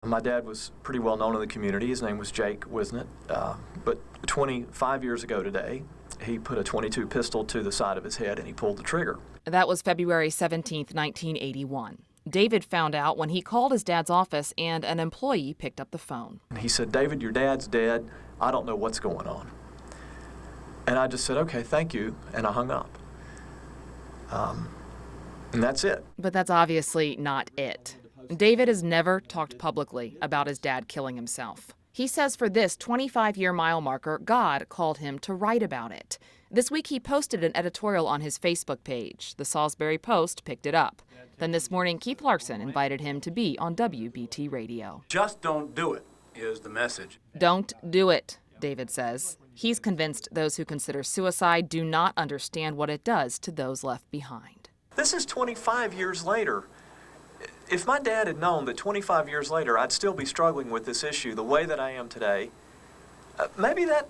My dad was pretty well known in the community. His name was Jake Whisenent. But 25 years ago today, he put a .22 pistol to the side of his head and he pulled the trigger. That was February 17th, 1981. David found out when he called his dad's office and an employee picked up the phone. He said, "David, your dad's dead. I don't know what's going on." And I just said, "Okay, thank you," and I hung up. And that's it. But that's obviously not it. David has never talked publicly about his dad killing himself. He says for this 25-year mile marker, God called him to write about it. This week he posted an editorial on his Facebook page. The Salisbury Post picked it up. Then this morning, Keith Larson invited him to be on WBT Radio. Just don't do it is the message. Don't do it, David says. He's convinced those who consider suicide do not understand what it does to those left behind. This is 25 years later. If my dad had known that 25 years later I'd still be struggling with this issue the way that I am today, maybe that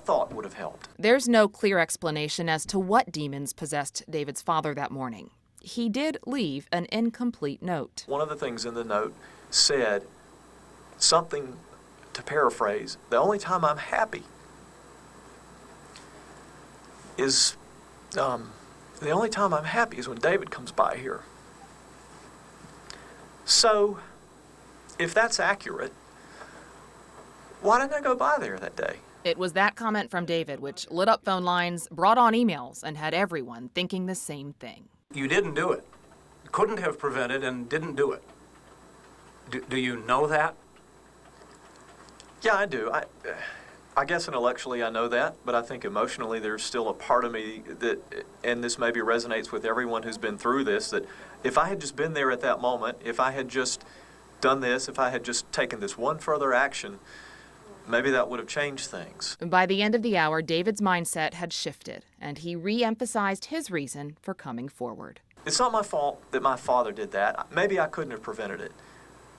thought would have helped. There's no clear explanation as to what demons possessed David's father that morning. He did leave an incomplete note. One of the things in the note said something, to paraphrase, the only time I'm happy is when David comes by here. So, if that's accurate, why didn't I go by there that day? It was that comment from David which lit up phone lines, brought on emails, and had everyone thinking the same thing. You didn't do it. Couldn't have prevented and didn't do it. Do you know that? Yeah, I do. I guess intellectually I know that, but I think emotionally there's still a part of me that, and this maybe resonates with everyone who's been through this, that if I had just been there at that moment, if I had just done this, if I had just taken this one further action, maybe that would have changed things. By the end of the hour, David's mindset had shifted, and he re-emphasized his reason for coming forward. It's not my fault that my father did that. Maybe I couldn't have prevented it.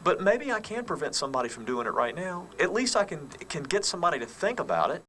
But maybe I can prevent somebody from doing it right now. At least I can get somebody to think about it.